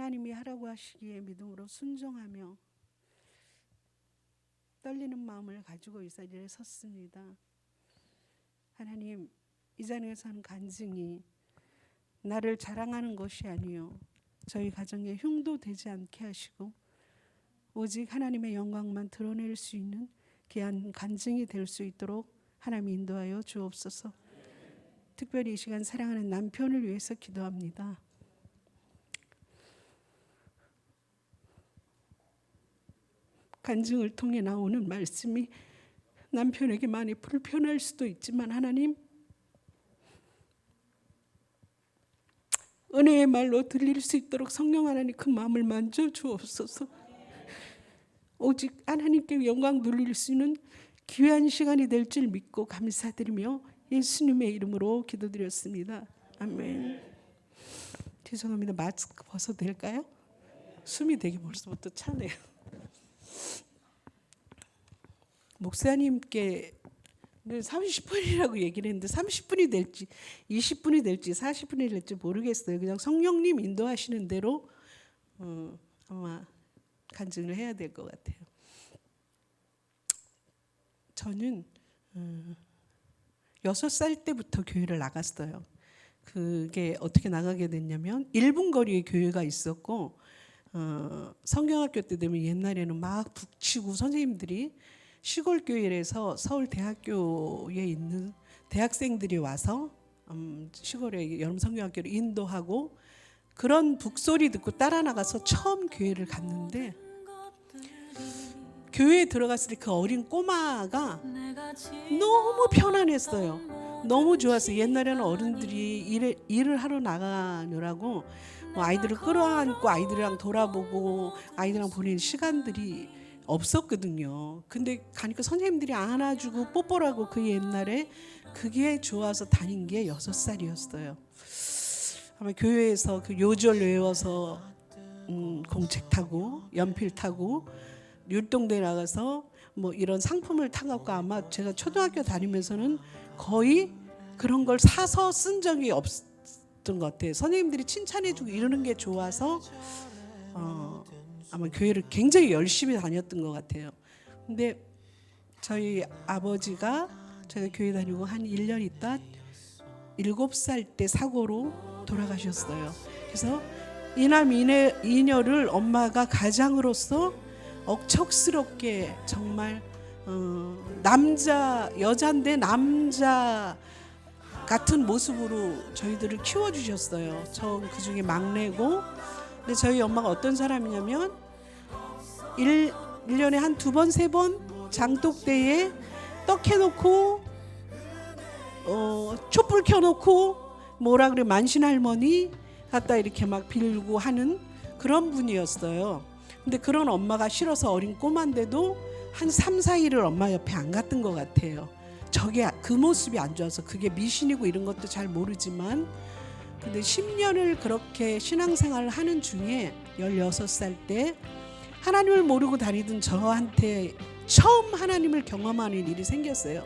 하나님이 하라고 하시기에 믿음으로 순종하며 떨리는 마음을 가지고 이 자리에 섰습니다. 하나님, 이 자리에서 하는 간증이 나를 자랑하는 것이 아니요 저희 가정에 흉도 되지 않게 하시고 오직 하나님의 영광만 드러낼 수 있는 귀한 간증이 될 수 있도록 하나님 인도하여 주옵소서. 특별히 이 시간 사랑하는 남편을 위해서 기도합니다. 간증을 통해 나오는 말씀이 남편에게 많이 불편할 수도 있지만 하나님, 은혜의 말로 들릴 수 있도록 성령 하나님 그 마음을 만져 주옵소서. 오직 하나님께 영광 돌릴 수 있는 귀한 시간이 될 줄 믿고 감사드리며 예수님의 이름으로 기도드렸습니다. 아멘. 죄송합니다. 마스크 벗어도 될까요? 숨이 되게 벌써부터 차네요. 목사님께 30분이라고 얘기를 했는데 30분이 될지 20분이 될지 40분이 될지 모르겠어요. 그냥 성령님 인도하시는 대로 아마 간증을 해야 될 것 같아요. 저는 6살 때부터 교회를 나갔어요. 그게 어떻게 나가게 됐냐면 1분 거리에 교회가 있었고 성경학교 때 되면 옛날에는 막 북치고 선생님들이 시골 교회에서 서울 대학교에 있는 대학생들이 와서 시골에 여름 성경학교를 인도하고 그런 북소리 듣고 따라 나가서 처음 교회를 갔는데 교회에 들어갔을 때 그 어린 꼬마가 너무 편안했어요. 너무 좋았어요. 옛날에는 어른들이 일을 하러 나가느라고 아이들을 끌어안고 아이들이랑 돌아보고 아이들이랑 보내는 시간들이 없었거든요. 근데 가니까 선생님들이 안아주고 뽀뽀를 하고 그 옛날에 그게 좋아서 다닌 게 6살이었어요. 아마 교회에서 그 요절 외워서 공책 타고 연필 타고 율동대회 나가서 뭐 이런 상품을 타갖고 아마 제가 초등학교 다니면서는 거의 그런 걸 사서 쓴 적이 없었던 것 같아요. 선생님들이 칭찬해주고 이러는 게 좋아서 아마 교회를 굉장히 열심히 다녔던 것 같아요. 근데 저희 아버지가 제가 교회 다니고 한 1년 있다 7살 때 사고로 돌아가셨어요. 그래서 이남 이녀를 엄마가 가장으로서 억척스럽게 정말 여자인데 남자 같은 모습으로 저희들을 키워주셨어요. 저 그중에 막내고. 근데 저희 엄마가 어떤 사람이냐면 1년에 한 2번 3번 장독대에 떡 해놓고 촛불 켜놓고 뭐라 그래 만신할머니 갖다 이렇게 막 빌고 하는 그런 분이었어요. 근데 그런 엄마가 싫어서 어린 꼬마인데도 한 3, 4일을 엄마 옆에 안 갔던 것 같아요. 저게 그 모습이 안 좋아서 그게 미신이고 이런 것도 잘 모르지만 근데 10년을 그렇게 신앙생활을 하는 중에 16살 때 하나님을 모르고 다니던 저한테 처음 하나님을 경험하는 일이 생겼어요.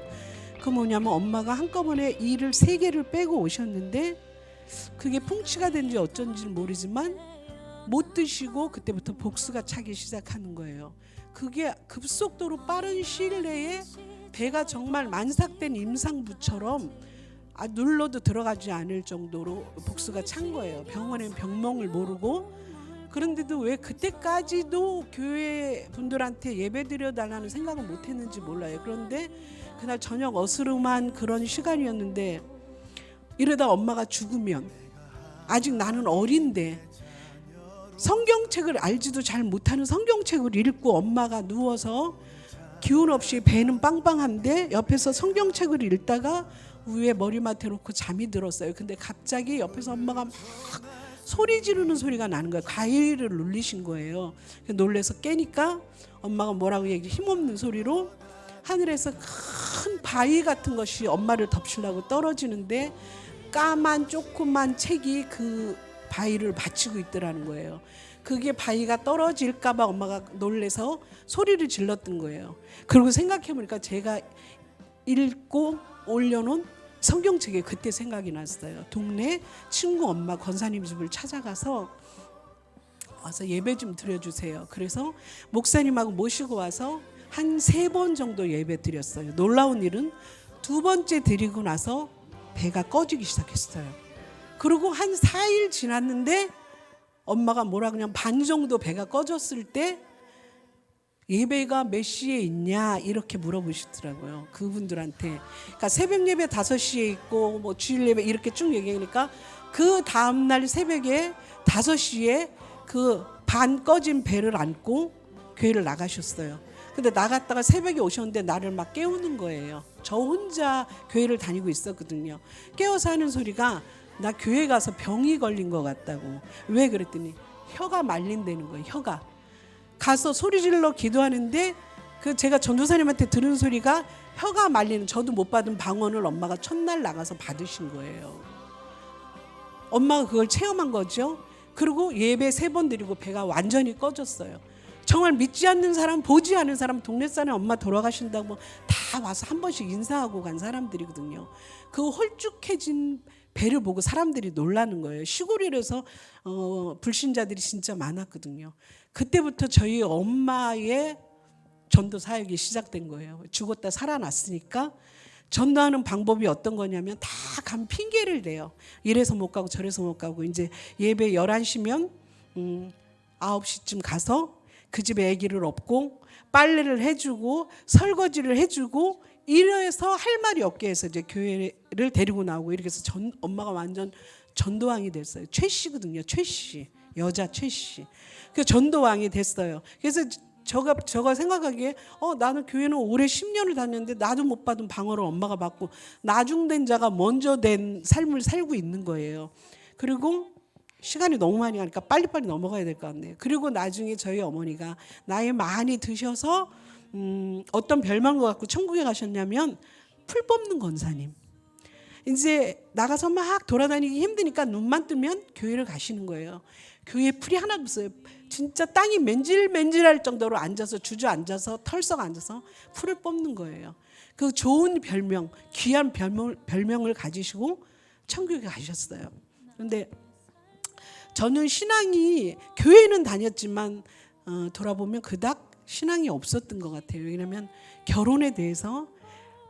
그 뭐냐면 엄마가 한꺼번에 일을 3개를 빼고 오셨는데 그게 풍치가 된지 어쩐지는 모르지만 못 드시고 그때부터 복수가 차기 시작하는 거예요. 그게 급속도로 빠른 시일 내에 배가 정말 만삭된 임산부처럼 눌러도 들어가지 않을 정도로 복수가 찬 거예요. 병원엔 병명을 모르고. 그런데도 왜 그때까지도 교회 분들한테 예배 드려달라는 생각을 못 했는지 몰라요. 그런데 그날 저녁 어스름한 그런 시간이었는데 이러다 엄마가 죽으면 아직 나는 어린데 성경책을 알지도 잘 못하는 성경책을 읽고 엄마가 누워서 기운 없이 배는 빵빵한데 옆에서 성경책을 읽다가 위에 머리맡에 놓고 잠이 들었어요. 근데 갑자기 옆에서 엄마가 막 소리 지르는 소리가 나는 거예요. 가위를 눌리신 거예요. 놀래서 깨니까 엄마가 뭐라고 얘기 힘없는 소리로 하늘에서 큰 바위 같은 것이 엄마를 덮치려고 떨어지는데 까만 조그만 책이 그 바위를 받치고 있더라는 거예요. 그게 바위가 떨어질까 봐 엄마가 놀래서 소리를 질렀던 거예요. 그리고 생각해보니까 제가 읽고 올려놓은 성경책에 그때 생각이 났어요. 동네 친구 엄마 권사님 집을 찾아가서 와서 예배 좀 드려주세요. 그래서 목사님하고 모시고 와서 한 3번 정도 예배 드렸어요. 놀라운 일은 2번째 드리고 나서 배가 꺼지기 시작했어요. 그리고 한 4일 지났는데 엄마가 뭐라 그냥 반 정도 배가 꺼졌을 때 예배가 몇 시에 있냐 이렇게 물어보시더라고요. 그분들한테. 그러니까 새벽 예배 5시에 있고 뭐 주일 예배 이렇게 쭉 얘기하니까 그 다음날 새벽에 5시에 그 반 꺼진 배를 안고 교회를 나가셨어요. 근데 나갔다가 새벽에 오셨는데 나를 막 깨우는 거예요. 저 혼자 교회를 다니고 있었거든요. 깨워서 하는 소리가 나 교회 가서 병이 걸린 것 같다고. 왜 그랬더니 혀가 말린다는 거예요. 혀가. 가서 소리 질러 기도하는데 그 제가 전도사님한테 들은 소리가 혀가 말리는, 저도 못 받은 방언을 엄마가 첫날 나가서 받으신 거예요. 엄마가 그걸 체험한 거죠. 그리고 예배 3번 드리고 배가 완전히 꺼졌어요. 정말 믿지 않는 사람, 보지 않은 사람, 동네 사람 엄마 돌아가신다고 다 와서 한 번씩 인사하고 간 사람들이거든요. 그 홀쭉해진 배를 보고 사람들이 놀라는 거예요. 시골이라서 불신자들이 진짜 많았거든요. 그때부터 저희 엄마의 전도 사역이 시작된 거예요. 죽었다 살아났으니까 전도하는 방법이 어떤 거냐면 다 간 핑계를 대요. 이래서 못 가고 저래서 못 가고 이제 예배 11시면 9시쯤 가서 그 집에 아기를 업고 빨래를 해주고 설거지를 해주고 이래서 할 말이 없게 해서 이제 교회를 데리고 나오고 이렇게 해서 엄마가 완전 전도왕이 됐어요. 최씨거든요. 최씨. 여자 최씨. 그 전도왕이 됐어요. 그래서 저가 생각하기에 나는 교회는 올해 10년을 다녔는데 나도 못 받은 방어를 엄마가 받고 나중된 자가 먼저 된 삶을 살고 있는 거예요. 그리고 시간이 너무 많이 가니까 빨리빨리 넘어가야 될 것 같네요. 그리고 나중에 저희 어머니가 나이 많이 드셔서 어떤 별명을 갖고 천국에 가셨냐면 풀 뽑는 권사님. 이제 나가서 막 돌아다니기 힘드니까 눈만 뜨면 교회를 가시는 거예요. 교회에 풀이 하나도 없어요. 진짜 땅이 맨질맨질할 정도로 앉아서 주저앉아서 털썩 앉아서 풀을 뽑는 거예요. 그 좋은 별명, 귀한 별명을 가지시고 천국에 가셨어요. 그런데 저는 신앙이 교회는 다녔지만 돌아보면 그닥 신앙이 없었던 것 같아요. 왜냐하면 결혼에 대해서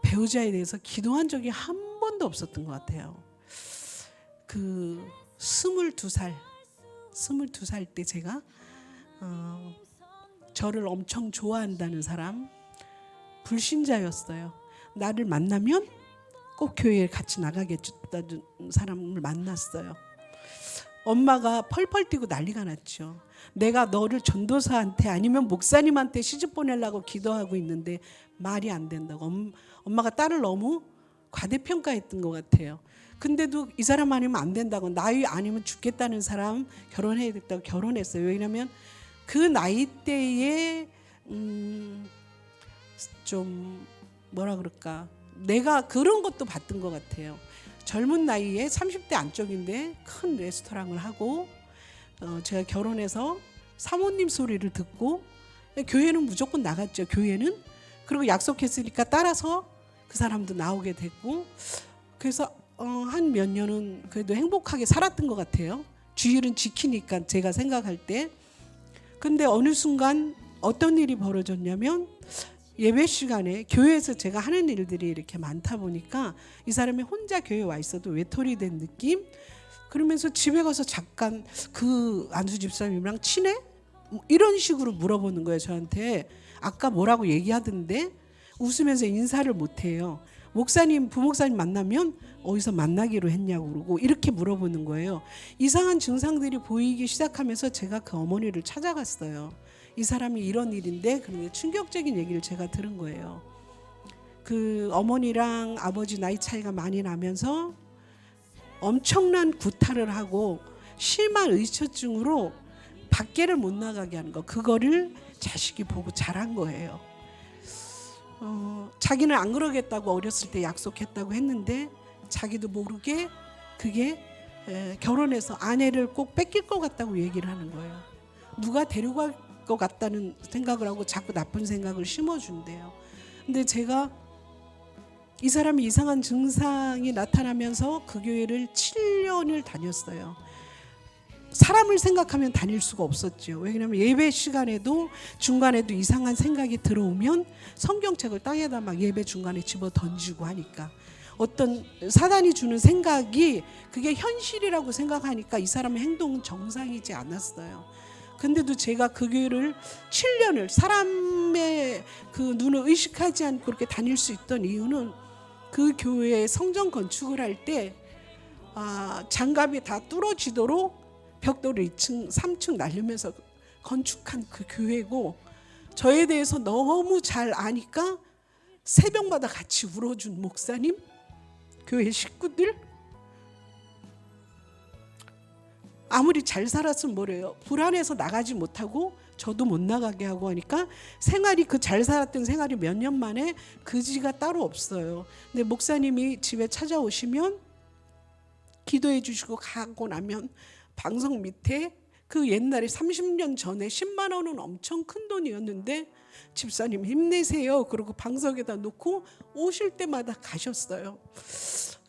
배우자에 대해서 기도한 적이 한 번도 없었던 것 같아요. 그 22살 때 제가 저를 엄청 좋아한다는 사람, 불신자였어요. 나를 만나면 꼭 교회에 같이 나가겠다는 사람을 만났어요. 엄마가 펄펄 뛰고 난리가 났죠. 내가 너를 전도사한테 아니면 목사님한테 시집 보내려고 기도하고 있는데 말이 안 된다고. 엄마가 딸을 너무 과대평가했던 것 같아요. 근데도 이 사람 아니면 안 된다고, 나이 아니면 죽겠다는 사람 결혼해야겠다고 결혼했어요. 왜냐하면 그 나이대에 좀 뭐라 그럴까, 내가 그런 것도 봤던 것 같아요. 젊은 나이에 30대 안쪽인데 큰 레스토랑을 하고 제가 결혼해서 사모님 소리를 듣고 교회는 무조건 나갔죠. 교회는. 그리고 약속했으니까 따라서 그 사람도 나오게 됐고, 그래서 한 몇 년은 그래도 행복하게 살았던 것 같아요. 주일은 지키니까 제가 생각할 때. 근데 어느 순간 어떤 일이 벌어졌냐면 예배 시간에 교회에서 제가 하는 일들이 이렇게 많다 보니까 이 사람이 혼자 교회에 와 있어도 외톨이 된 느낌? 그러면서 집에 가서 잠깐 그 안수 집사님이랑 친해? 이런 식으로 물어보는 거예요. 저한테. 아까 뭐라고 얘기하던데 웃으면서 인사를 못해요. 목사님, 부목사님 만나면 어디서 만나기로 했냐고 그러고 이렇게 물어보는 거예요. 이상한 증상들이 보이기 시작하면서 제가 그 어머니를 찾아갔어요. 이 사람이 이런 일인데, 그런데 충격적인 얘기를 제가 들은 거예요. 그 어머니랑 아버지 나이 차이가 많이 나면서 엄청난 구타를 하고 심한 의처증으로 밖에를 못 나가게 하는 거, 그거를 자식이 보고 자란 거예요. 자기는 안 그러겠다고 어렸을 때 약속했다고 했는데 자기도 모르게 그게 결혼해서 아내를 꼭 뺏길 것 같다고 얘기를 하는 거예요. 누가 데리고 갈 것 같다는 생각을 하고 자꾸 나쁜 생각을 심어준대요. 근데 제가 이 사람이 이상한 증상이 나타나면서 그 교회를 7년을 다녔어요. 사람을 생각하면 다닐 수가 없었죠. 왜냐하면 예배 시간에도 중간에도 이상한 생각이 들어오면 성경책을 땅에다 막 예배 중간에 집어 던지고 하니까 어떤 사단이 주는 생각이 그게 현실이라고 생각하니까 이 사람의 행동은 정상이지 않았어요. 근데도 제가 그 교회를 7년을 사람의 그 눈을 의식하지 않고 그렇게 다닐 수 있던 이유는 그 교회에 성전 건축을 할 때 장갑이 다 뚫어지도록 벽돌을 2층, 3층 날리면서 건축한 그 교회고, 저에 대해서 너무 잘 아니까 새벽마다 같이 울어준 목사님, 교회 식구들, 아무리 잘 살았으면 뭐래요. 불안해서 나가지 못하고 저도 못 나가게 하고 하니까 생활이, 그 잘 살았던 생활이 몇 년 만에 그지가 따로 없어요. 근데 목사님이 집에 찾아오시면 기도해 주시고 가고 나면 방석 밑에 그 옛날에 30년 전에 10만 원은 엄청 큰 돈이었는데 집사님 힘내세요 그러고 방석에다 놓고 오실 때마다 가셨어요.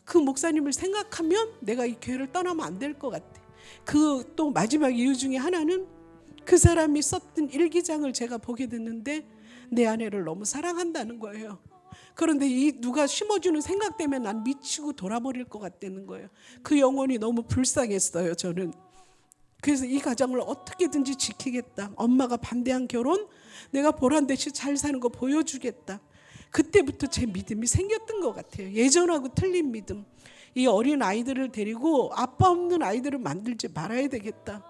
그 목사님을 생각하면 내가 이 교회를 떠나면 안 될 것 같아. 그 또 마지막 이유 중에 하나는 그 사람이 썼던 일기장을 제가 보게 됐는데 내 아내를 너무 사랑한다는 거예요. 그런데 이 누가 심어주는 생각 때문에 난 미치고 돌아버릴 것 같다는 거예요. 그 영혼이 너무 불쌍했어요, 저는. 그래서 이 가정을 어떻게든지 지키겠다. 엄마가 반대한 결혼 내가 보란듯이 잘 사는 거 보여주겠다. 그때부터 제 믿음이 생겼던 것 같아요. 예전하고 틀린 믿음. 이 어린 아이들을 데리고 아빠 없는 아이들을 만들지 말아야 되겠다.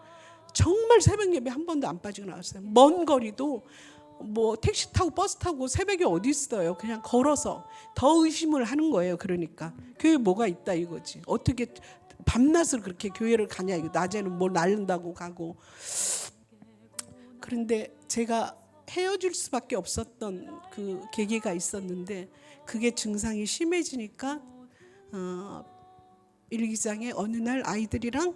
정말 새벽 예배 한 번도 안 빠지고 나왔어요. 먼 거리도 뭐 택시 타고 버스 타고 새벽에 어디 있어요. 그냥 걸어서. 더 의심을 하는 거예요. 그러니까 교회에 뭐가 있다 이거지. 어떻게 밤낮을 그렇게 교회를 가냐, 이거 낮에는 뭘 날른다고 가고. 그런데 제가 헤어질 수밖에 없었던 그 계기가 있었는데 그게 증상이 심해지니까 일기장에 어느 날 아이들이랑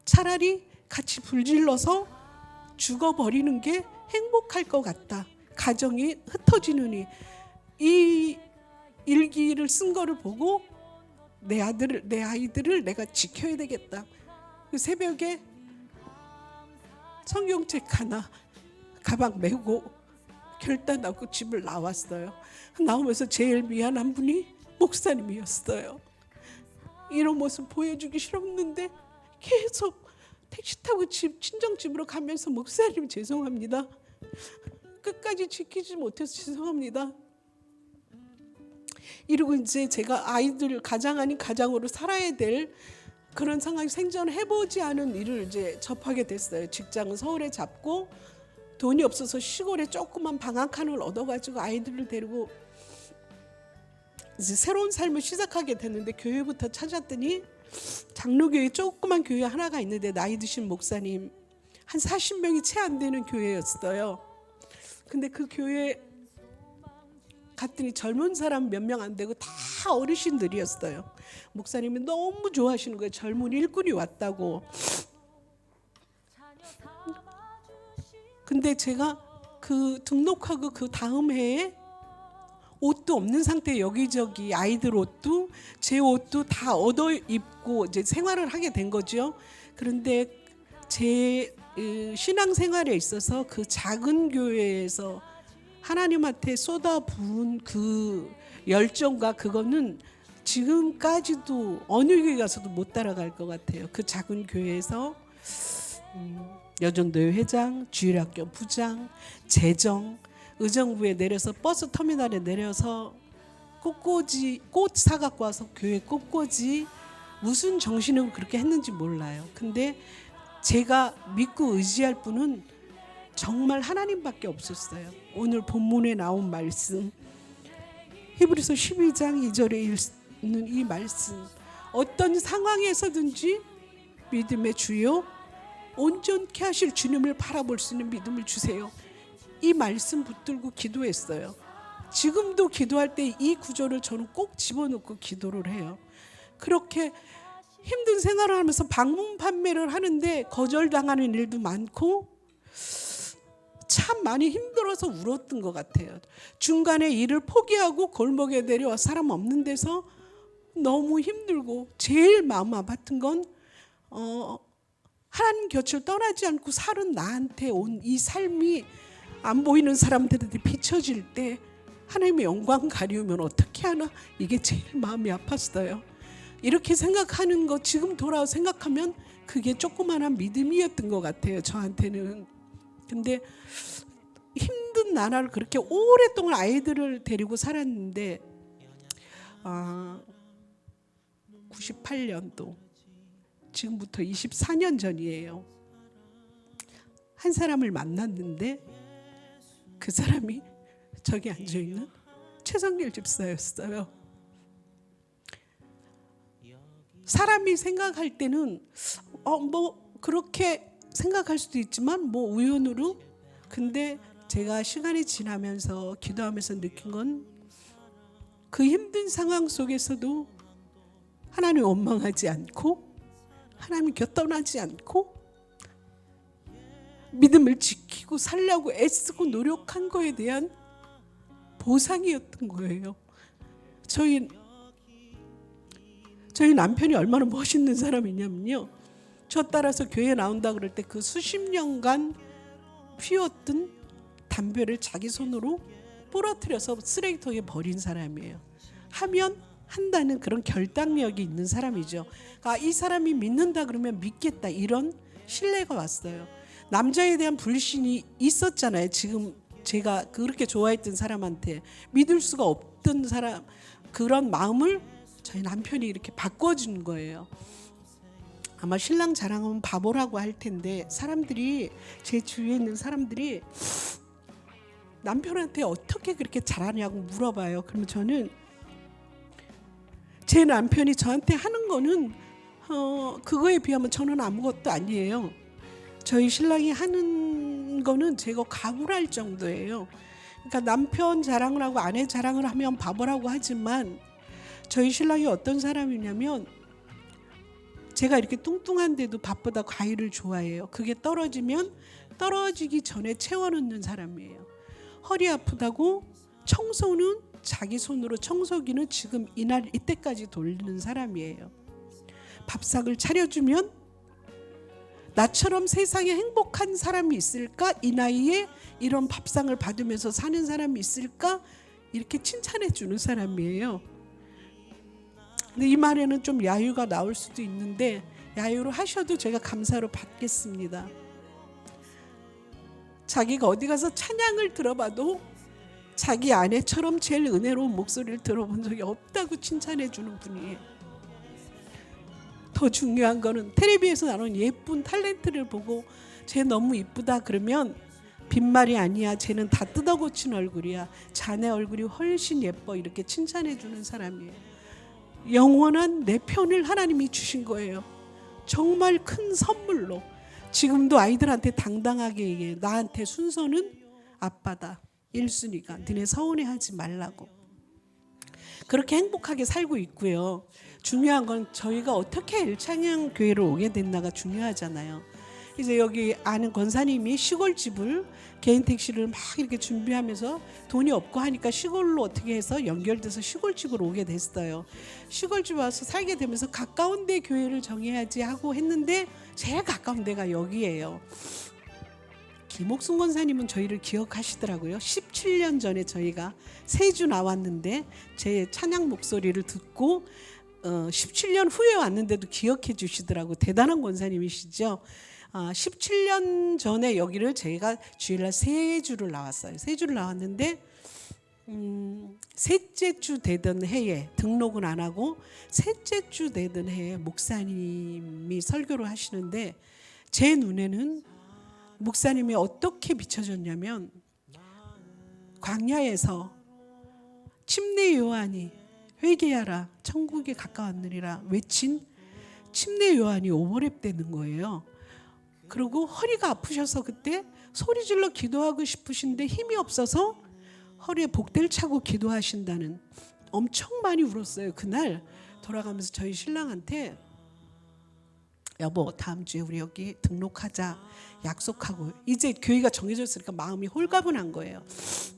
차라리 같이 불질러서 죽어버리는 게 행복할 것 같다. 가정이 흩어지느니. 이 일기를 쓴 거를 보고 내 아이들을 내가 지켜야 되겠다. 새벽에 성경책 하나 가방 메고 결단하고 집을 나왔어요. 나오면서 제일 미안한 분이 목사님이었어요. 이런 모습 보여주기 싫었는데 계속 택시 타고 친정집으로 가면서 목사님 죄송합니다. 끝까지 지키지 못해서 죄송합니다. 이러고 이제 제가 아이들 가장 아닌 가장으로 살아야 될 그런 상황이 생전해보지 않은 일을 이제 접하게 됐어요. 직장은 서울에 잡고 돈이 없어서 시골에 조그만 방 한 칸을 얻어가지고 아이들을 데리고 이제 새로운 삶을 시작하게 됐는데 교회부터 찾았더니 장로교회 조그만 교회 하나가 있는데 나이 드신 목사님 한 40명이 채 안 되는 교회였어요. 근데 그 교회 갔더니 젊은 사람 몇 명 안 되고 다 어르신들이었어요. 목사님이 너무 좋아하시는 거예요. 젊은 일꾼이 왔다고. 근데 제가 그 등록하고 그 다음 해에 옷도 없는 상태에 여기저기 아이들 옷도 제 옷도 다 얻어 입고 이제 생활을 하게 된 거죠. 그런데 제 신앙생활에 있어서 그 작은 교회에서 하나님한테 쏟아부은 그 열정과 그거는 지금까지도 어느 교회 가서도 못 따라갈 것 같아요. 그 작은 교회에서 여전도회 회장, 주일학교 부장, 재정, 의정부에 내려서 버스 터미널에 내려서 꽃 사갖고 와서 교회 꽃꽂이, 무슨 정신으로 그렇게 했는지 몰라요. 근데 제가 믿고 의지할 분은 정말 하나님밖에 없었어요. 오늘 본문에 나온 말씀 히브리서 12장 2절에 있는 이 말씀, 어떤 상황에서든지 믿음의 주요 온전케 하실 주님을 바라볼 수 있는 믿음을 주세요. 이 말씀 붙들고 기도했어요. 지금도 기도할 때 이 구절을 저는 꼭 집어넣고 기도를 해요. 그렇게 힘든 생활을 하면서 방문 판매를 하는데 거절당하는 일도 많고 참 많이 힘들어서 울었던 것 같아요. 중간에 일을 포기하고 골목에 내려와 사람 없는 데서 너무 힘들고 제일 마음 아팠던 건 하나님 곁을 떠나지 않고 살은 나한테 온 이 삶이 안 보이는 사람들한테 비춰질 때 하나님의 영광 가리우면 어떻게 하나, 이게 제일 마음이 아팠어요. 이렇게 생각하는 거 지금 돌아와 생각하면 그게 조그마한 믿음이었던 것 같아요, 저한테는. 근데 힘든 나라를 그렇게 오랫동안 아이들을 데리고 살았는데 98년도, 지금부터 24년 전이에요. 한 사람을 만났는데 그 사람이 저기 앉아있는 최성길 집사였어요. 사람이 생각할 때는 뭐 그렇게 생각할 수도 있지만 뭐 우연으로, 근데 제가 시간이 지나면서 기도하면서 느낀 건 그 힘든 상황 속에서도 하나님 원망하지 않고 하나님 곁 떠나지 않고 믿음을 지키고 살려고 애쓰고 노력한 거에 대한 보상이었던 거예요. 저희 남편이 얼마나 멋있는 사람이냐면요, 저 따라서 교회 나온다 그럴 때 그 수십 년간 피웠던 담배를 자기 손으로 부러뜨려서 쓰레기통에 버린 사람이에요. 하면 한다는 그런 결단력이 있는 사람이죠. 이 사람이 믿는다 그러면 믿겠다, 이런 신뢰가 왔어요. 남자에 대한 불신이 있었잖아요. 지금 제가 그렇게 좋아했던 사람한테 믿을 수가 없던 사람, 그런 마음을 저희 남편이 이렇게 바꿔준 거예요. 아마 신랑 자랑하면 바보라고 할 텐데, 사람들이, 제 주위에 있는 사람들이 남편한테 어떻게 그렇게 잘하냐고 물어봐요. 그러면 저는 제 남편이 저한테 하는 거는 그거에 비하면 저는 아무것도 아니에요. 저희 신랑이 하는 거는 제가 각오를 할 정도예요. 그러니까 남편 자랑을 하고 아내 자랑을 하면 바보라고 하지만, 저희 신랑이 어떤 사람이냐면 제가 이렇게 뚱뚱한데도 밥보다 과일을 좋아해요. 그게 떨어지면 떨어지기 전에 채워넣는 사람이에요. 허리 아프다고 청소는 자기 손으로, 청소기는 지금 이날 이때까지 돌리는 사람이에요. 밥상을 차려주면 나처럼 세상에 행복한 사람이 있을까? 이 나이에 이런 밥상을 받으면서 사는 사람이 있을까? 이렇게 칭찬해 주는 사람이에요. 근데 이 말에는 좀 야유가 나올 수도 있는데, 야유로 하셔도 제가 감사로 받겠습니다. 자기가 어디 가서 찬양을 들어봐도 자기 아내처럼 제일 은혜로운 목소리를 들어본 적이 없다고 칭찬해 주는 분이에요. 더 중요한 거는 텔레비에서 나오는 예쁜 탤런트를 보고 쟤 너무 이쁘다 그러면 빈말이 아니야, 쟤는 다 뜯어고친 얼굴이야, 자네 얼굴이 훨씬 예뻐, 이렇게 칭찬해 주는 사람이에요. 영원한 내 편을 하나님이 주신 거예요. 정말 큰 선물로. 지금도 아이들한테 당당하게 얘기해요. 나한테 순서는 아빠다, 1순위가. 너네 서운해하지 말라고. 그렇게 행복하게 살고 있고요. 중요한 건 저희가 어떻게 일창양 교회를 오게 됐나가 중요하잖아요. 이제 여기 아는 권사님이 시골집을, 개인 택시를 막 이렇게 준비하면서 돈이 없고 하니까 시골로 어떻게 해서 연결돼서 시골집으로 오게 됐어요. 시골집 와서 살게 되면서 가까운 데 교회를 정해야지 하고 했는데 제일 가까운 데가 여기예요. 김옥순 권사님은 저희를 기억하시더라고요. 17년 전에 저희가 세주 나왔는데 제 찬양 목소리를 듣고 17년 후에 왔는데도 기억해 주시더라고. 대단한 권사님이시죠. 17년 전에 여기를 저희가 주일날 세 주를 나왔어요. 세 주를 나왔는데 셋째 주 되던 해에, 등록은 안 하고 셋째 주 되던 해에 목사님이 설교를 하시는데, 제 눈에는 목사님이 어떻게 비춰졌냐면, 광야에서 침례 요한이 회개하라 천국에 가까웠느니라 외친 침례 요한이 오버랩 되는 거예요. 그리고 허리가 아프셔서 그때 소리질러 기도하고 싶으신데 힘이 없어서 허리에 복대를 차고 기도하신다는, 엄청 많이 울었어요. 그날 돌아가면서 저희 신랑한테 여보 다음 주에 우리 여기 등록하자 약속하고 이제 교회가 정해졌으니까 마음이 홀가분한 거예요.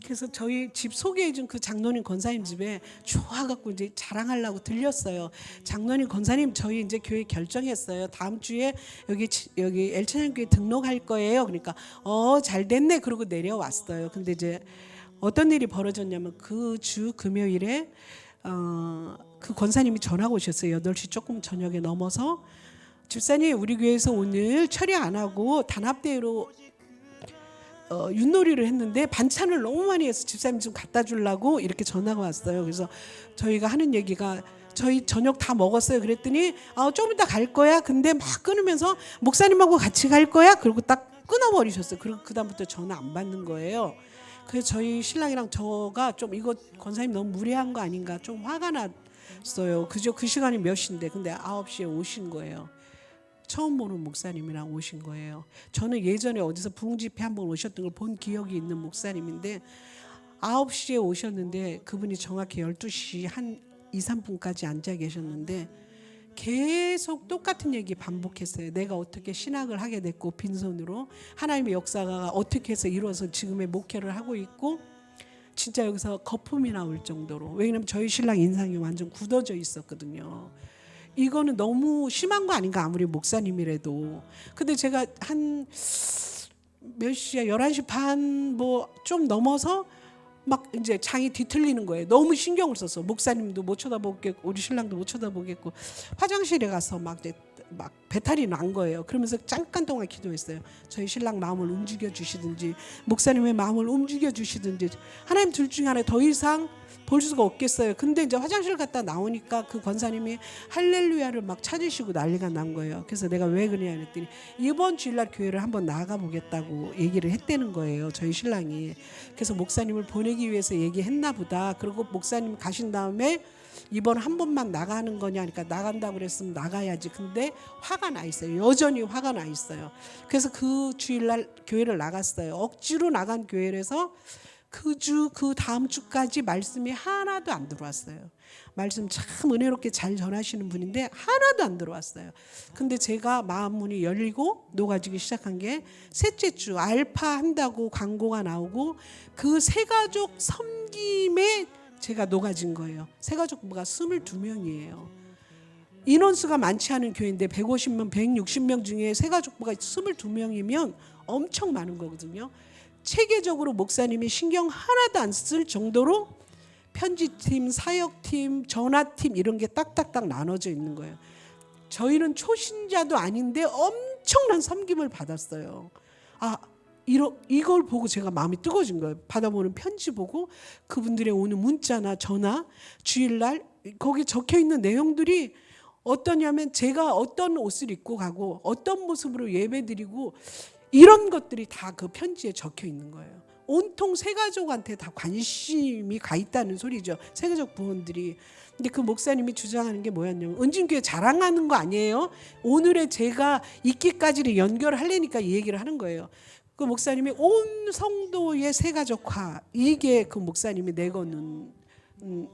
그래서 저희 집 소개해준 그 장로님 권사님 집에 좋아갖고 이제 자랑하려고 들렸어요. 장로님 권사님 저희 이제 교회 결정했어요. 다음 주에 여기 엘천양교회 등록할 거예요. 그러니까 잘 됐네 그러고 내려왔어요. 근데 이제 어떤 일이 벌어졌냐면 그 주 금요일에 그 권사님이 전화가 오셨어요. 8시 조금 저녁에 넘어서 집사님 우리 교회에서 오늘 처리 안 하고 단합대회로 윷놀이를 했는데 반찬을 너무 많이 해서 집사님 좀 갖다 주려고 이렇게 전화가 왔어요. 그래서 저희가 하는 얘기가 저희 저녁 다 먹었어요. 그랬더니 좀 이따 갈 거야. 근데 막 끊으면서 목사님하고 같이 갈 거야. 그리고 딱 끊어버리셨어요. 그리고 그다음부터 전화 안 받는 거예요. 그래서 저희 신랑이랑 저가 좀 이거 권사님 너무 무례한 거 아닌가 좀 화가 났어요. 그저 그 시간이 몇 시인데 근데 9시에 오신 거예요. 처음 보는 목사님이랑 오신 거예요. 저는 예전에 어디서 부흥집회 한번 오셨던 걸 본 기억이 있는 목사님인데 9시에 오셨는데 그분이 정확히 12시 한 2, 3분까지 앉아 계셨는데 계속 똑같은 얘기 반복했어요. 내가 어떻게 신학을 하게 됐고 빈손으로 하나님의 역사가 어떻게 해서 이루어서 지금의 목회를 하고 있고 진짜 여기서 거품이 나올 정도로 왜냐하면 저희 신랑 인상이 완전 굳어져 있었거든요. 이거는 너무 심한 거 아닌가 아무리 목사님이라도. 근데 제가 한 몇 시야 11시 반 뭐 좀 넘어서 막 이제 장이 뒤틀리는 거예요. 너무 신경을 써서 목사님도 못 쳐다보겠고 우리 신랑도 못 쳐다보겠고 화장실에 가서 막 배탈이 난 거예요. 그러면서 잠깐 동안 기도했어요. 저희 신랑 마음을 움직여 주시든지 목사님의 마음을 움직여 주시든지 하나님 둘 중에 하나 더 이상 볼 수가 없겠어요. 근데 이제 화장실 갔다 나오니까 그 권사님이 할렐루야를 막 찾으시고 난리가 난 거예요. 그래서 내가 왜 그러냐 했더니 이번 주일날 교회를 한번 나가 보겠다고 얘기를 했다는 거예요. 저희 신랑이. 그래서 목사님을 보내기 위해서 얘기했나 보다. 그리고 목사님 가신 다음에 이번 한 번만 나가는 거냐 그러니까 나간다고 그랬으면 나가야지. 근데 화가 나 있어요. 여전히 화가 나 있어요. 그래서 그 주일날 교회를 나갔어요. 억지로 나간 교회에서 그 다음 주까지 말씀이 하나도 안 들어왔어요. 말씀 참 은혜롭게 잘 전하시는 분인데 하나도 안 들어왔어요. 근데 제가 마음 문이 열리고 녹아지기 시작한 게 셋째 주 알파 한다고 광고가 나오고 그 새가족 섬김에 제가 녹아진 거예요. 새가족 부부가 22명이에요. 인원수가 많지 않은 교회인데 150명, 160명 중에 새가족부가 22명이면 엄청 많은 거거든요. 체계적으로 목사님이 신경 하나도 안 쓸 정도로 편지팀, 사역팀, 전화팀 이런 게 딱딱딱 나눠져 있는 거예요. 저희는 초신자도 아닌데 엄청난 섬김을 받았어요. 이걸 보고 제가 마음이 뜨거워진 거예요. 받아보는 편지 보고 그분들의 오는 문자나 전화, 주일날 거기 적혀있는 내용들이 어떠냐면 제가 어떤 옷을 입고 가고 어떤 모습으로 예배드리고 이런 것들이 다 그 편지에 적혀 있는 거예요. 온통 새가족한테 다 관심이 가 있다는 소리죠. 새가족 부원들이. 근데 그 목사님이 주장하는 게 뭐였냐면 은진교회 자랑하는 거 아니에요. 오늘의 제가 있기까지를 연결하려니까 이 얘기를 하는 거예요. 그 목사님이 온 성도의 새가족화 이게 그 목사님이 내거는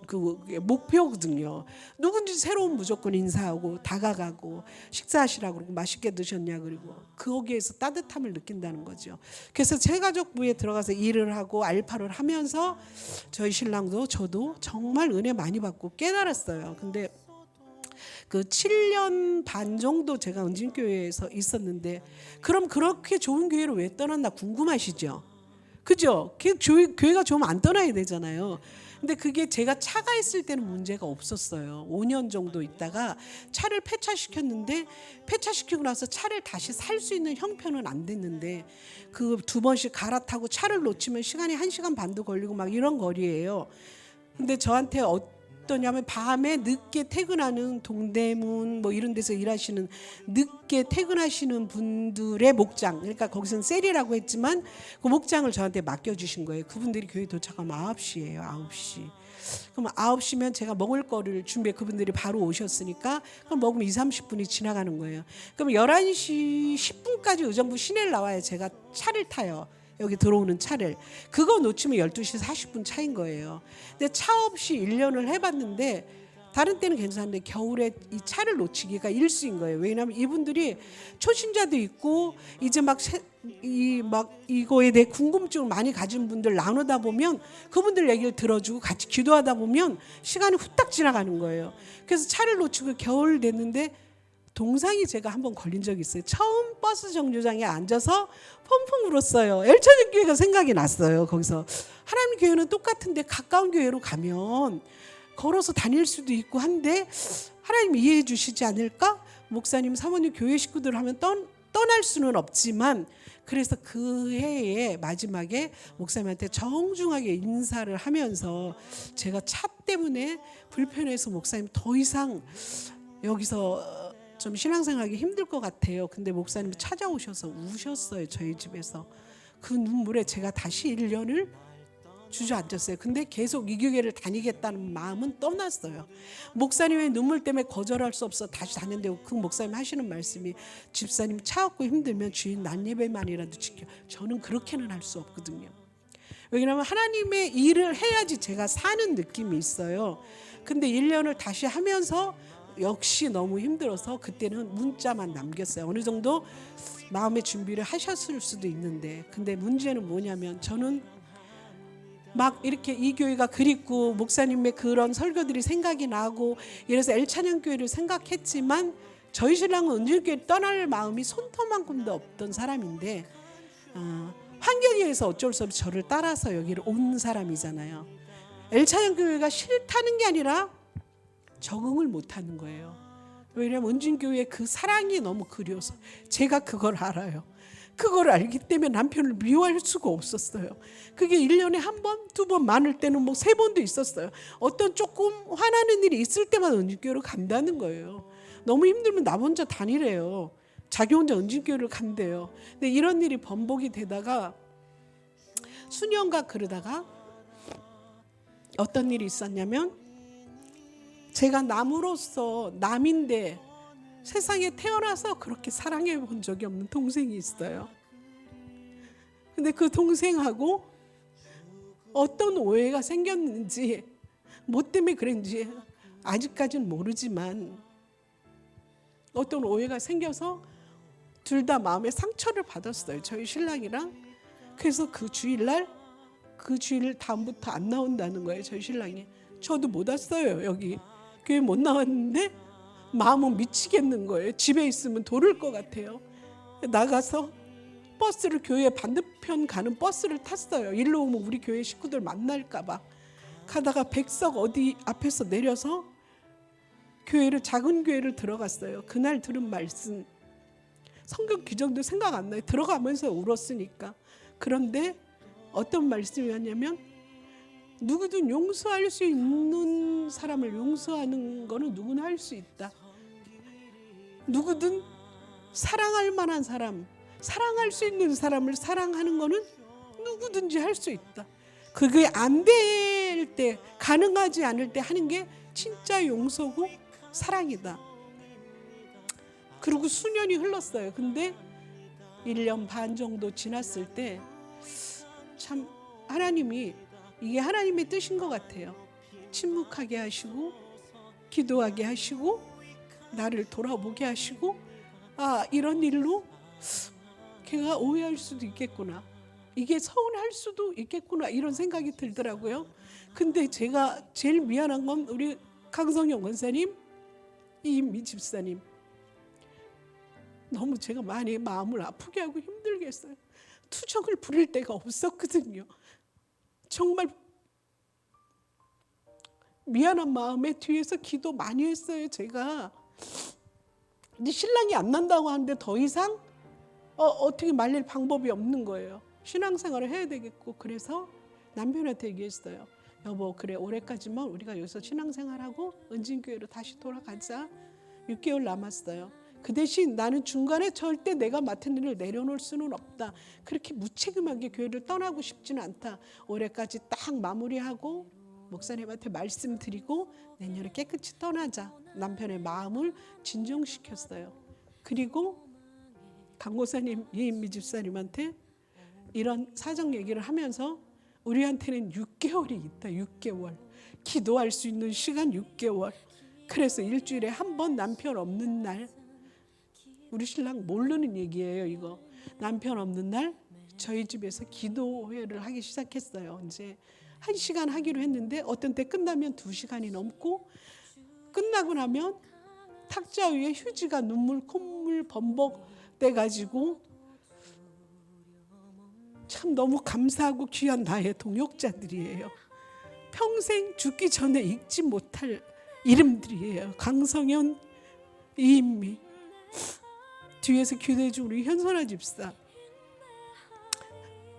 그 목표거든요. 누군지 새로운 무조건 인사하고 다가가고 식사하시라고 그러고 맛있게 드셨냐 그리고 거기에서 따뜻함을 느낀다는 거죠. 그래서 새가족부에 들어가서 일을 하고 알파를 하면서 저희 신랑도 저도 정말 은혜 많이 받고 깨달았어요. 근데 그 7년 반 정도 제가 은진교회에서 있었는데 그럼 그렇게 좋은 교회를 왜 떠났나 궁금하시죠? 그죠? 교회가 좋으면 안 떠나야 되잖아요. 근데 그게 제가 차가 있을 때는 문제가 없었어요. 5년 정도 있다가 차를 폐차시켰는데 폐차시키고 나서 차를 다시 살 수 있는 형편은 안 됐는데 그 2번씩 갈아타고 차를 놓치면 시간이 1시간 반도 걸리고 막 이런 거리예요. 근데 저한테 어떠냐면 밤에 늦게 퇴근하는 동대문 뭐 이런 데서 일하시는 늦게 퇴근하시는 분들의 목장, 그러니까 거기서는 셀이라고 했지만 그 목장을 저한테 맡겨주신 거예요. 그분들이 교회 도착하면 9시예요. 9시. 그럼 9시면 제가 먹을 거를 준비해 그분들이 바로 오셨으니까 그럼 먹으면 20-30분이 지나가는 거예요. 그럼 11시 10분까지 의정부 시내를 나와야 제가 차를 타요. 여기 들어오는 차를. 그거 놓치면 12시 40분 차인 거예요. 근데 차 없이 1년을 해봤는데 다른 때는 괜찮은데 겨울에 이 차를 놓치기가 일수인 거예요. 왜냐하면 이분들이 초신자도 있고 이제 막 이거에 대해 궁금증을 많이 가진 분들 나누다 보면 그분들 얘기를 들어주고 같이 기도하다 보면 시간이 후딱 지나가는 거예요. 그래서 차를 놓치고 겨울 됐는데 동상이 제가 한번 걸린 적이 있어요. 처음 버스 정류장에 앉아서 펑펑 울었어요. 엘천연교회가 생각이 났어요. 거기서 하나님 교회는 똑같은데 가까운 교회로 가면 걸어서 다닐 수도 있고 한데 하나님 이해해 주시지 않을까? 목사님, 사모님, 교회 식구들 하면 떠날 수는 없지만 그래서 그 해의 마지막에 목사님한테 정중하게 인사를 하면서 제가 차 때문에 불편해서 목사님 더 이상 여기서 좀 신앙생활하기 힘들 것 같아요. 근데 목사님이 찾아오셔서 우셨어요. 저희 집에서. 그 눈물에 제가 다시 1년을 주저앉았어요. 근데 계속 이 교회를 다니겠다는 마음은 떠났어요. 목사님의 눈물 때문에 거절할 수 없어 다시 다녔는데 그 목사님 하시는 말씀이 집사님 차 없고 힘들면 주인 난 예배만이라도 지켜. 저는 그렇게는 할 수 없거든요. 왜냐하면 하나님의 일을 해야지 제가 사는 느낌이 있어요. 근데 1년을 다시 하면서 역시 너무 힘들어서 그때는 문자만 남겼어요. 어느 정도 마음의 준비를 하셨을 수도 있는데 근데 문제는 뭐냐면 저는 막 이렇게 이 교회가 그립고 목사님의 그런 설교들이 생각이 나고 이래서 엘찬양교회를 생각했지만 저희 신랑은 은진교회 떠날 마음이 손톱만큼도 없던 사람인데 환경에 의해서 어쩔 수 없이 저를 따라서 여기를 온 사람이잖아요. 엘찬양교회가 싫다는 게 아니라 적응을 못하는 거예요. 왜냐하면 은진교회의 그 사랑이 너무 그리워서 제가 그걸 알아요. 그걸 알기 때문에 남편을 미워할 수가 없었어요. 그게 1년에 한 번, 두 번, 많을 때는 뭐 3번도 있었어요. 어떤 조금 화나는 일이 있을 때만 은진교회로 간다는 거예요. 너무 힘들면 나 혼자 다니래요. 자기 혼자 은진교회를 간대요. 근데 이런 일이 번복이 되다가 수년가 그러다가 어떤 일이 있었냐면 제가 남으로서 남인데 세상에 태어나서 그렇게 사랑해 본 적이 없는 동생이 있어요. 근데 그 동생하고 어떤 오해가 생겼는지 뭐 때문에 그랬는지 아직까지는 모르지만 어떤 오해가 생겨서 둘 다 마음에 상처를 받았어요. 저희 신랑이랑. 그래서 그 주일 다음부터 안 나온다는 거예요. 저희 신랑이. 저도 못 왔어요. 여기 교회 못 나왔는데 마음은 미치겠는 거예요. 집에 있으면 돌을 것 같아요. 나가서 버스를 교회 반대편 가는 버스를 탔어요. 일로 오면 우리 교회 식구들 만날까 봐. 가다가 백석 어디 앞에서 내려서 작은 교회를 들어갔어요. 그날 들은 말씀 성경 규정도 생각 안 나요. 들어가면서 울었으니까. 그런데 어떤 말씀이었냐면 누구든 용서할 수 있는 사람을 용서하는 거는 누구나 할 수 있다. 누구든 사랑할 만한 사람, 사랑할 수 있는 사람을 사랑하는 거는 누구든지 할 수 있다. 그게 안 될 때, 가능하지 않을 때 하는 게 진짜 용서고 사랑이다. 그리고 수년이 흘렀어요. 근데 1년 반 정도 지났을 때 참 하나님이 이게 하나님의 뜻인 것 같아요. 침묵하게 하시고 기도하게 하시고 나를 돌아보게 하시고 이런 일로 걔가 오해할 수도 있겠구나. 이게 서운할 수도 있겠구나. 이런 생각이 들더라고요. 근데 제가 제일 미안한 건 우리 강성영 원사님, 이인미 집사님. 너무 제가 많이 마음을 아프게 하고 힘들게 했어요. 투정을 부릴 데가 없었거든요. 정말 미안한 마음에 뒤에서 기도 많이 했어요. 제가. 근데 신랑이 안 난다고 하는데 더 이상 어떻게 말릴 방법이 없는 거예요. 신앙생활을 해야 되겠고. 그래서 남편한테 얘기했어요. 여보, 그래 올해까지만 우리가 여기서 신앙생활하고 은진교회로 다시 돌아가자. 6개월 남았어요. 그 대신 나는 중간에 절대 내가 맡은 일을 내려놓을 수는 없다. 그렇게 무책임하게 교회를 떠나고 싶지는 않다. 올해까지 딱 마무리하고 목사님한테 말씀드리고 내년에 깨끗이 떠나자. 남편의 마음을 진정시켰어요. 그리고 강고사님, 이인미 집사님한테 이런 사정 얘기를 하면서 우리한테는 6개월이 있다. 6개월. 기도할 수 있는 시간 6개월. 그래서 일주일에 한 번 남편 없는 날, 우리 신랑 모르는 얘기예요 이거. 남편 없는 날 저희 집에서 기도회를 하기 시작했어요. 이제 1시간 하기로 했는데 어떤 때 끝나면 2시간이 넘고, 끝나고 나면 탁자 위에 휴지가 눈물 콧물 범벅돼 가지고 참 너무 감사하고 귀한 나의 동역자들이에요. 평생 죽기 전에 잊지 못할 이름들이에요. 강성현, 이인미, 뒤에서 기도해준 우리 현선아 집사.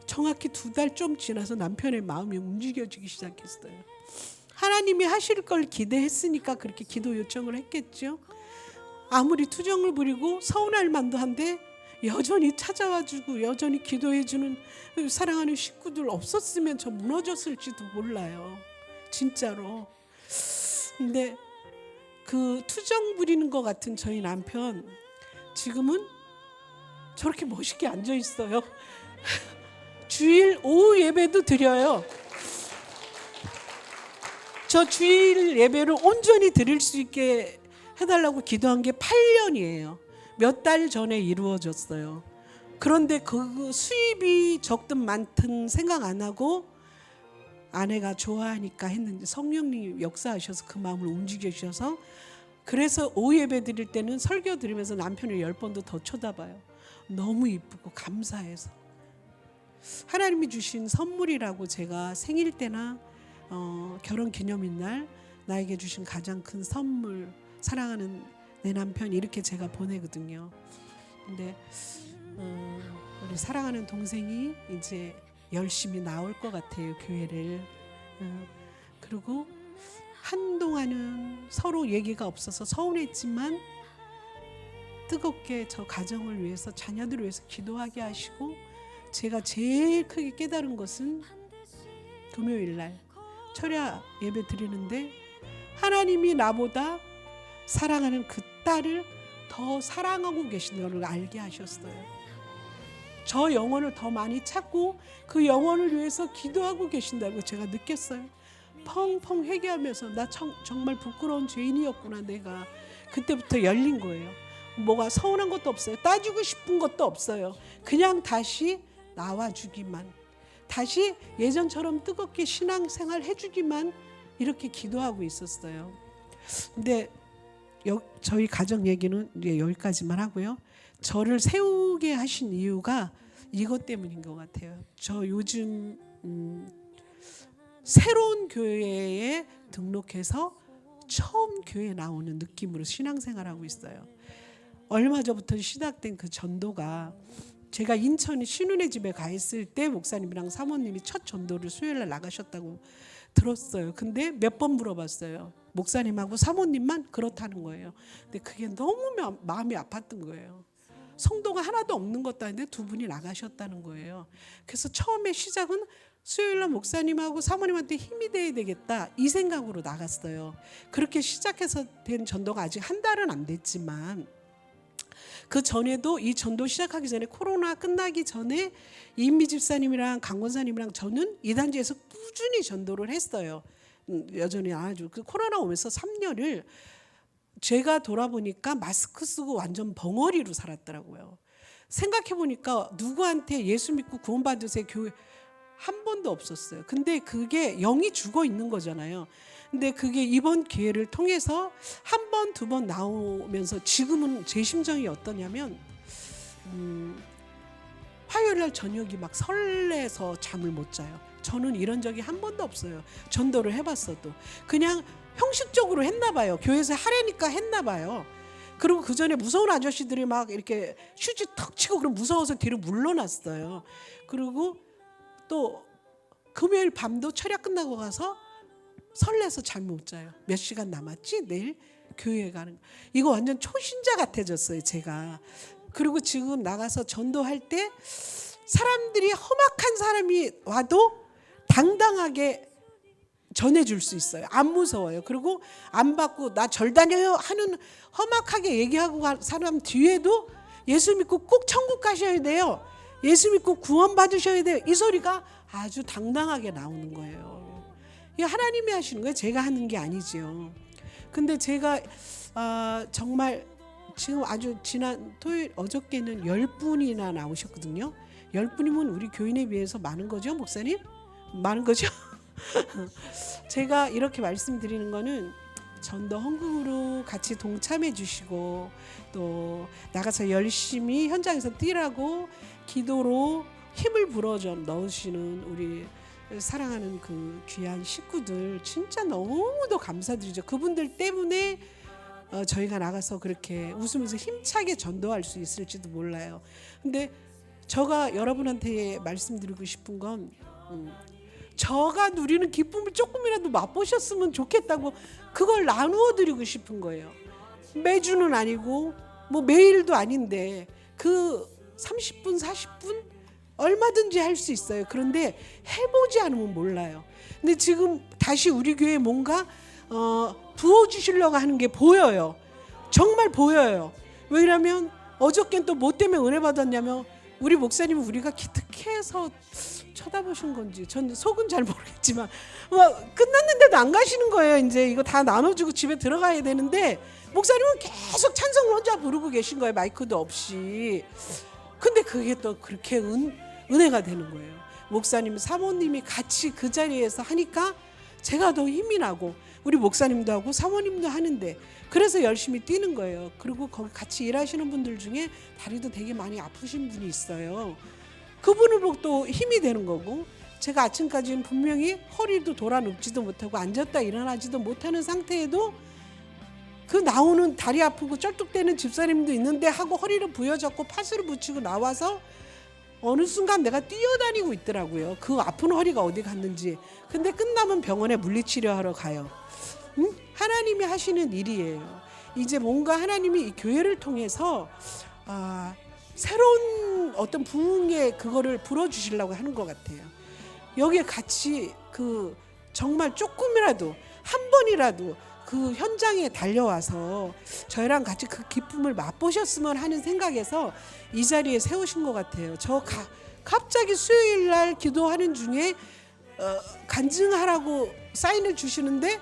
정확히 2달 좀 지나서 남편의 마음이 움직여지기 시작했어요. 하나님이 하실 걸 기대했으니까 그렇게 기도 요청을 했겠죠. 아무리 투정을 부리고 서운할 만도 한데 여전히 찾아와주고 여전히 기도해주는 사랑하는 식구들 없었으면 저 무너졌을지도 몰라요. 진짜로. 근데 그 투정 부리는 것 같은 저희 남편 지금은 저렇게 멋있게 앉아 있어요. 주일 오후 예배도 드려요. 저 주일 예배를 온전히 드릴 수 있게 해달라고 기도한 게 8년이에요. 몇 달 전에 이루어졌어요. 그런데 그 수입이 적든 많든 생각 안 하고 아내가 좋아하니까 했는지 성령님이 역사하셔서 그 마음을 움직여 주셔서, 그래서 오후 예배 드릴 때는 설교 들으면서 남편을 10번도 더 쳐다봐요. 너무 이쁘고 감사해서. 하나님이 주신 선물이라고 제가 생일 때나 결혼 기념일 날 나에게 주신 가장 큰 선물, 사랑하는 내 남편, 이렇게 제가 보내거든요. 근데 우리 사랑하는 동생이 이제 열심히 나올 것 같아요, 교회를. 그리고 한동안은 서로 얘기가 없어서 서운했지만 뜨겁게 저 가정을 위해서, 자녀들을 위해서 기도하게 하시고, 제가 제일 크게 깨달은 것은 금요일 날 철야 예배 드리는데 하나님이 나보다 사랑하는 그 딸을 더 사랑하고 계신 걸 알게 하셨어요. 저 영혼을 더 많이 찾고 그 영혼을 위해서 기도하고 계신다고 제가 느꼈어요. 펑펑 회개하면서 나 정말 부끄러운 죄인이었구나. 내가 그때부터 열린 거예요. 뭐가 서운한 것도 없어요. 따지고 싶은 것도 없어요. 그냥 다시 나와주기만, 다시 예전처럼 뜨겁게 신앙생활 해주기만, 이렇게 기도하고 있었어요. 근데 저희 가정 얘기는 이제 여기까지만 하고요. 저를 세우게 하신 이유가 이것 때문인 것 같아요. 저 요즘 새로운 교회에 등록해서 처음 교회에 나오는 느낌으로 신앙생활하고 있어요. 얼마 전부터 시작된 그 전도가, 제가 인천 신운의 집에 가 있을 때 목사님이랑 사모님이 첫 전도를 수요일날 나가셨다고 들었어요. 근데 몇 번 물어봤어요. 목사님하고 사모님만 그렇다는 거예요. 근데 그게 너무 마음이 아팠던 거예요. 성도가 하나도 없는 것도 아닌데 2분이 나가셨다는 거예요. 그래서 처음에 시작은 수요일날 목사님하고 사모님한테 힘이 돼야 되겠다, 이 생각으로 나갔어요. 그렇게 시작해서 된 전도가 아직 1달은 안 됐지만, 그 전에도 이 전도 시작하기 전에, 코로나 끝나기 전에 이인미 집사님이랑 강권사님이랑 저는 이 단지에서 꾸준히 전도를 했어요. 여전히 아주 그 코로나 오면서 3년을 제가 돌아보니까 마스크 쓰고 완전 벙어리로 살았더라고요. 생각해보니까 누구한테 예수 믿고 구원받으세요 교회 한 번도 없었어요. 근데 그게 영이 죽어 있는 거잖아요. 근데 그게 이번 기회를 통해서 한 번, 2번 나오면서 지금은 제 심정이 어떠냐면, 화요일날 저녁이 막 설레서 잠을 못 자요. 저는 이런 적이 한 번도 없어요. 전도를 해봤어도. 그냥 형식적으로 했나 봐요. 교회에서 하라니까 했나 봐요. 그리고 그 전에 무서운 아저씨들이 막 이렇게 휴지 턱 치고 그럼 무서워서 뒤로 물러났어요. 그리고 또 금요일 밤도 철야 끝나고 가서 설레서 잠 못 자요. 몇 시간 남았지? 내일 교회에 가는 거. 이거 완전 초신자 같아졌어요, 제가. 그리고 지금 나가서 전도할 때 사람들이, 험악한 사람이 와도 당당하게 전해줄 수 있어요. 안 무서워요. 그리고 안 받고 나 절 다녀요 하는 험악하게 얘기하고 간 사람 뒤에도 예수 믿고 꼭 천국 가셔야 돼요, 예수 믿고 구원 받으셔야 돼요, 이 소리가 아주 당당하게 나오는 거예요. 이게 하나님이 하시는 거예요. 제가 하는 게 아니죠. 근데 제가 정말 지금 아주 지난 토요일 어저께는 10분이나 나오셨거든요. 10분이면 우리 교인에 비해서 많은 거죠, 목사님? 많은 거죠? 제가 이렇게 말씀드리는 거는 전도 헌금으로 같이 동참해 주시고 또 나가서 열심히 현장에서 뛰라고 기도로 힘을 불어 넣으시는 우리 사랑하는 그 귀한 식구들 진짜 너무도 감사드리죠. 그분들 때문에 저희가 나가서 그렇게 웃으면서 힘차게 전도할 수 있을지도 몰라요. 근데 제가 여러분한테 말씀드리고 싶은 건 저가 누리는 기쁨을 조금이라도 맛보셨으면 좋겠다고 그걸 나누어 드리고 싶은 거예요. 매주는 아니고 뭐 매일도 아닌데 그 30분 40분 얼마든지 할 수 있어요. 그런데 해보지 않으면 몰라요. 근데 지금 다시 우리 교회에 뭔가 부어주시려고 하는 게 보여요. 정말 보여요. 왜냐면 어저께는 또 뭐 때문에 은혜 받았냐면 우리 목사님은 우리가 기특해서 쳐다보신 건지 전 속은 잘 모르겠지만 끝났는데도 안 가시는 거예요. 이제 이거 다 나눠주고 집에 들어가야 되는데 목사님은 계속 찬송을 혼자 부르고 계신 거예요. 마이크도 없이. 근데 그게 또 그렇게 은혜가 되는 거예요. 목사님 사모님이 같이 그 자리에서 하니까 제가 더 힘이 나고 우리 목사님도 하고 사모님도 하는데 그래서 열심히 뛰는 거예요. 그리고 거기 같이 일하시는 분들 중에 다리도 되게 많이 아프신 분이 있어요. 그분으로 또 힘이 되는 거고 제가 아침까지는 분명히 허리도 돌아 눕지도 못하고 앉았다 일어나지도 못하는 상태에도 그 나오는 다리 아프고 쩔뚝대는 집사님도 있는데 하고 허리를 부여잡고 파스를 붙이고 나와서 어느 순간 내가 뛰어다니고 있더라고요. 그 아픈 허리가 어디 갔는지. 근데 끝나면 병원에 물리치료하러 가요. 하나님이 하시는 일이에요. 이제 뭔가 하나님이 이 교회를 통해서 새로운 어떤 부흥의 그거를 불어주시려고 하는 것 같아요. 여기에 같이 그 정말 조금이라도 한 번이라도 그 현장에 달려와서 저희랑 같이 그 기쁨을 맛보셨으면 하는 생각에서 이 자리에 세우신 것 같아요. 저 갑자기 수요일 날 기도하는 중에 간증하라고 사인을 주시는데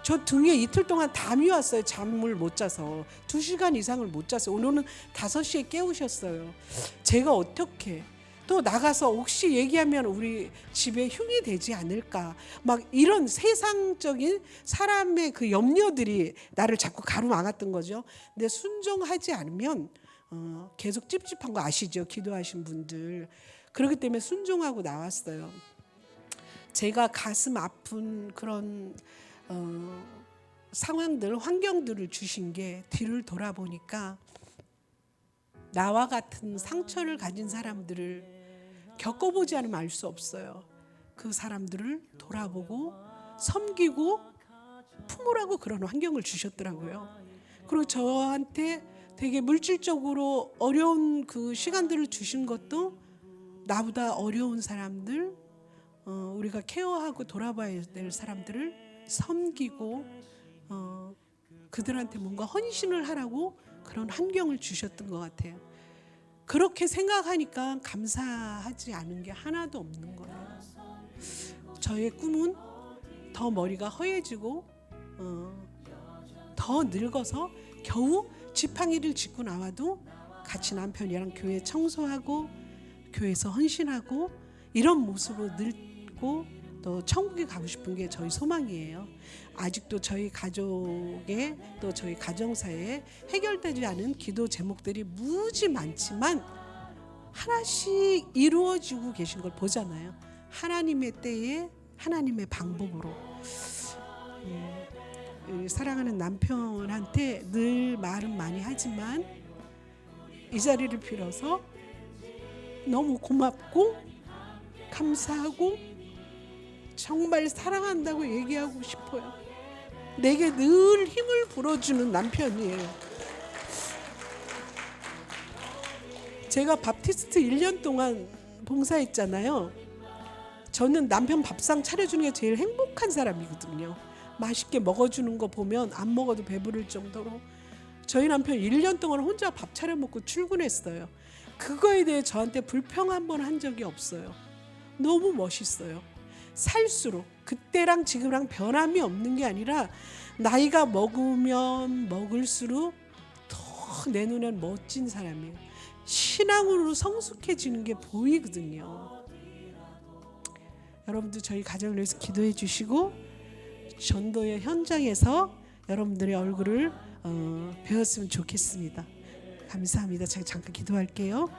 저 등에 이틀 동안 담이 왔어요. 잠을 못 자서 2시간 이상을 못 잤어요. 오늘은 5시에 깨우셨어요. 제가 어떻게 또 나가서 혹시 얘기하면 우리 집에 흉이 되지 않을까 막 이런 세상적인 사람의 그 염려들이 나를 자꾸 가로막았던 거죠. 근데 순종하지 않으면 계속 찝찝한 거 아시죠? 기도하신 분들. 그렇기 때문에 순종하고 나왔어요. 제가 가슴 아픈 그런 상황들, 환경들을 주신 게 뒤를 돌아보니까 나와 같은 상처를 가진 사람들을 겪어보지 않으면 알 수 없어요. 그 사람들을 돌아보고 섬기고 품으라고 그런 환경을 주셨더라고요. 그리고 저한테 되게 물질적으로 어려운 그 시간들을 주신 것도 나보다 어려운 사람들, 우리가 케어하고 돌아봐야 될 사람들을 섬기고 그들한테 뭔가 헌신을 하라고 그런 환경을 주셨던 것 같아요. 그렇게 생각하니까 감사하지 않은 게 하나도 없는 거예요. 저의 꿈은 더 머리가 허해지고 더 늙어서 겨우 지팡이를 짚고 나와도 같이 남편이랑 교회 청소하고 교회에서 헌신하고 이런 모습으로 늙고 또 천국에 가고 싶은 게 저희 소망이에요. 아직도 저희 가족의 또 저희 가정사에 해결되지 않은 기도 제목들이 무지 많지만 하나씩 이루어지고 계신 걸 보잖아요. 하나님의 때에 하나님의 방법으로. 사랑하는 남편한테 늘 말은 많이 하지만 이 자리를 빌어서 너무 고맙고 감사하고 정말 사랑한다고 얘기하고 싶어요. 내게 늘 힘을 불어주는 남편이에요. 제가 밥티스트 1년 동안 봉사했잖아요. 저는 남편 밥상 차려주는 게 제일 행복한 사람이거든요. 맛있게 먹어주는 거 보면 안 먹어도 배부를 정도로. 저희 남편 1년 동안 혼자 밥 차려 먹고 출근했어요. 그거에 대해 저한테 불평 한 번 한 적이 없어요. 너무 멋있어요. 살수록 그때랑 지금랑 변함이 없는 게 아니라 나이가 먹으면 먹을수록 더 내 눈엔 멋진 사람이에요. 신앙으로 성숙해지는 게 보이거든요. 여러분들 저희 가정을 위해서 기도해 주시고 전도의 현장에서 여러분들의 얼굴을 배웠으면 좋겠습니다. 감사합니다. 제가 잠깐 기도할게요.